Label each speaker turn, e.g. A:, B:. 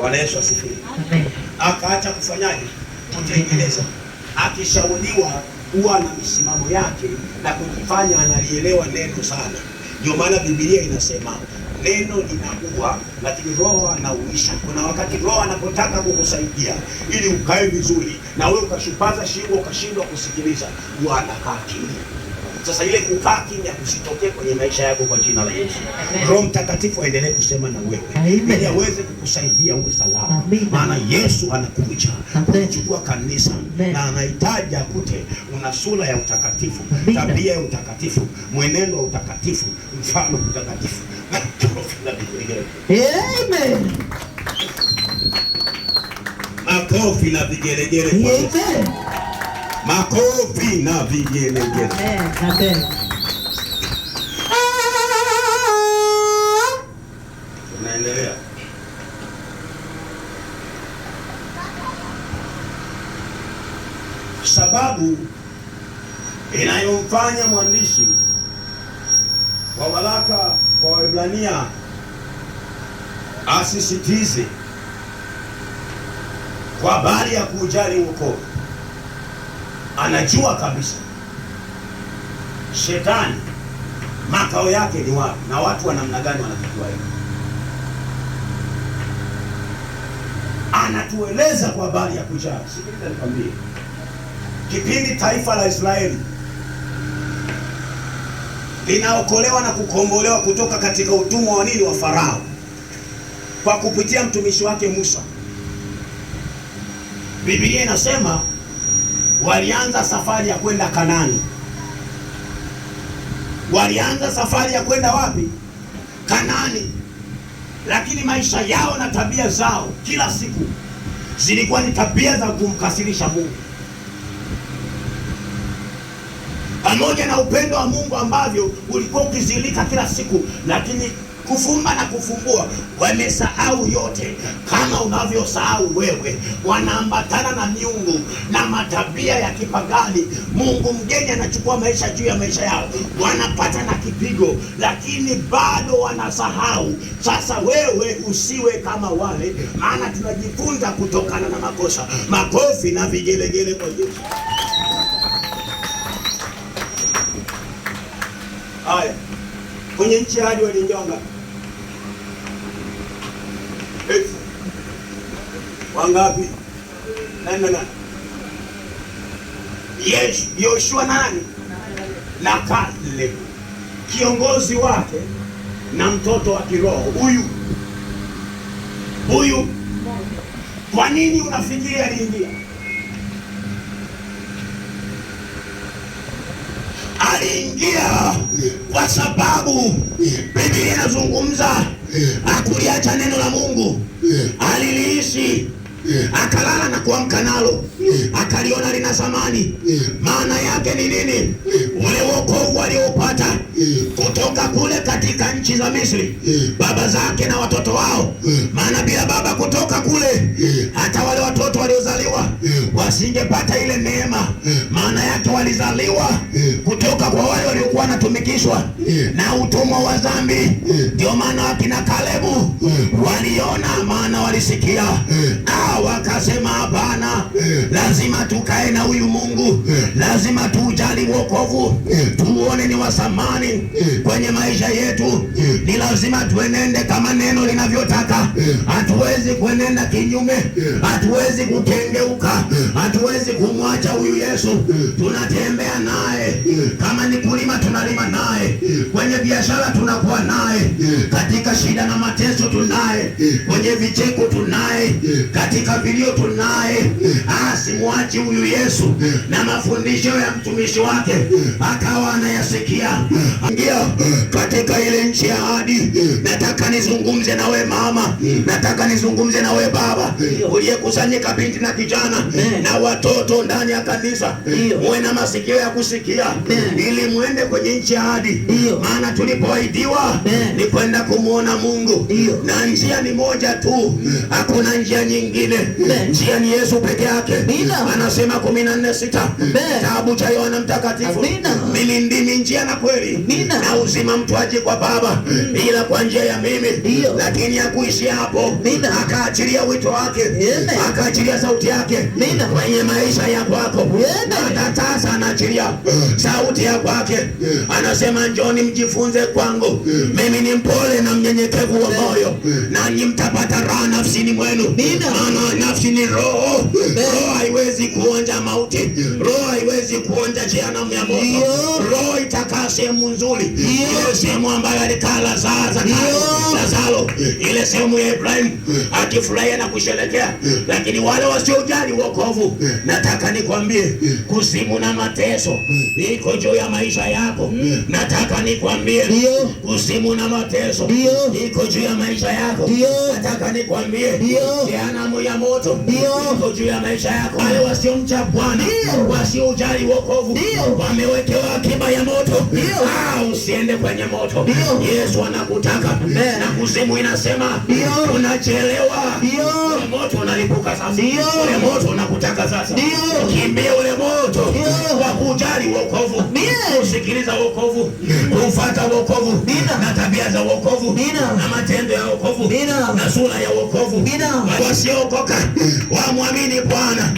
A: Bwana Yesu asifiwe. Akaacha kufanyaje? Kutengeneza. Akishauriwa huwa na misimamo yake na kujifanya analielewa neno sana. Ndio maana Biblia inasema neno linaua lakini roho anauisha. Kuna wakati roho anapotaka kukusaidia ili ukae vizuri na wewe ukashupaza shingo ukashindwa kusikiliza, huwa anakaa kimya. Sasa ile kukaa kimya kusitokee kwenye maisha yako kwa jina la Yesu. Roho Mtakatifu aendelee kusema na wewe ili aweze kukusaidia uwe salama. Maana Yesu anakuja kuchukua kanisa na anahitaji akute una sura ya utakatifu, tabia ya utakatifu, mwenendo wa utakatifu, mfano utakatifu.
B: Amen.
A: Makofi na vigelegele kwa Yesu. Makofi na vigelegele.
B: Amen.
A: Tunaendelea. Sababu inayomfanya mwandishi wa waraka kwa Waebrania asisitize kwa habari ya kujali wokovu, anajua kabisa shetani makao yake ni wapi na watu wa namna gani wanavijua hivyo. Anatueleza kwa habari ya kujali. Sikiliza nikwambie, kipindi taifa la Israeli linaokolewa na kukombolewa kutoka katika utumwa wa nini wa Farao kwa kupitia mtumishi wake Musa, Biblia inasema walianza safari ya kwenda Kanaani. Walianza safari ya kwenda wapi? Kanaani. Lakini maisha yao na tabia zao kila siku zilikuwa ni tabia za kumkasirisha Mungu. Pamoja na upendo wa Mungu ambavyo ulikuwa ukizilika kila siku, lakini kufumba na kufumbua wamesahau yote, kama unavyosahau wewe. Wanaambatana na miungu na matabia ya kipagani. Mungu mgeni anachukua maisha juu ya maisha yao, wanapata na kipigo, lakini bado wanasahau. Sasa wewe usiwe kama wale, maana tunajifunza kutokana na makosa. Makofi na vigelegele kwa Yesu. Haya, kwenye nchi hadi waliingia wangapi? Wangapi? Nani? Yes, Yoshua nani? Na Kaleb, kiongozi wake na mtoto wa kiroho huyu. Kwa nini unafikiri aliingia? Aliingia kwa sababu Biblia inazungumza hakuliacha neno la Mungu, aliliishi, akalala na kuamka nalo, akaliona lina thamani. Maana yake ni nini? Ule wokovu aliopata kutoka kule katika nchi za Misri, baba zake na watoto wao. Maana bila baba kutoka kule, hata wale watoto waliozaliwa wasingepata ile neema. Maana yake walizaliwa kutoka kwa wale waliokuwa wanatumikishwa na utumwa wa dhambi. Ndio maana akina Kalebu waliona, maana walisikia, wakasema hapana, lazima tukae na huyu Mungu, lazima tujali wokovu, tuone ni wa thamani kwenye maisha yetu. Ni lazima tuenende kama neno linavyotaka. Hatuwezi kuenenda kinyume, hatuwezi kukengeuka, hatuwezi kumwacha huyu Yesu. Tunatembea naye, kama ni kulima tunalima naye, kwenye biashara tunakuwa naye, katika shida na mateso tunaye, kwenye vicheko tunaye, katika vilio tunaye. Simwachi huyu Yesu. Na mafundisho ya mtumishi wake akawa anayasikia. Ingia katika ile nchi ya ahadi. Nataka nizungumze na we mama, nataka nizungumze na we baba uliyekusanyika, binti na kijana, na watoto ndani ya kanisa muwe na masikio ya kusikia, ili muende kwenye nchi ya ahadi, maana tulipoahidiwa ni kwenda kumwona Mungu, na njia ni moja tu, hakuna njia nyingine. Njia ni Yesu peke yake. Anasema 14:6 kitabu cha Yohana Mtakatifu, mimi ndimi njia na kweli na uzima, mtu aje kwa Baba ila kwa njia ya mimi. Lakini hakuishi hapo, akaachilia wito wake, akaachilia sauti yake kwenye maisha ya kwako. Hata sasa anaachilia sauti ya kwake, anasema njoni mjifunze kwangu, mimi ni mpole na mnyenyekevu wa moyo, nanyi mtapata raha nafsini mwenu. Maana nafsi ni roho, roho haiwezi kuonja mauti, roho haiwezi kuonja jehanamu ya moto. Roho itakaa sehemu nzuri, ile sehemu ambayo alikaa Lazaro, ile sehemu ya Ibrahim akifurahia na kusherekea. Lakini wale wasiojali wokovu, nataka nikwambie kuzimu na mateso iko juu ya maisha yako. Nataka nikwambie kuzimu na mateso iko juu ya maisha yako. Nataka nikwambie jehanamu ya moto iko juu ya maisha yako. Wale wasiomcha Bwana, wasiojali wokovu, wamewekewa akiba ya moto. Usiende kwenye moto. Yesu anakutaka, na kuzimu inasema unachelewa. Ule moto unalipuka sasa, ule moto unakutaka sasa. Kimbie ule moto wa kujali wokovu, kusikiliza wokovu, kufuata wokovu na tabia za wokovu na matendo ya wokovu na sura ya wokovu. Wasiokoka wamwamini Bwana.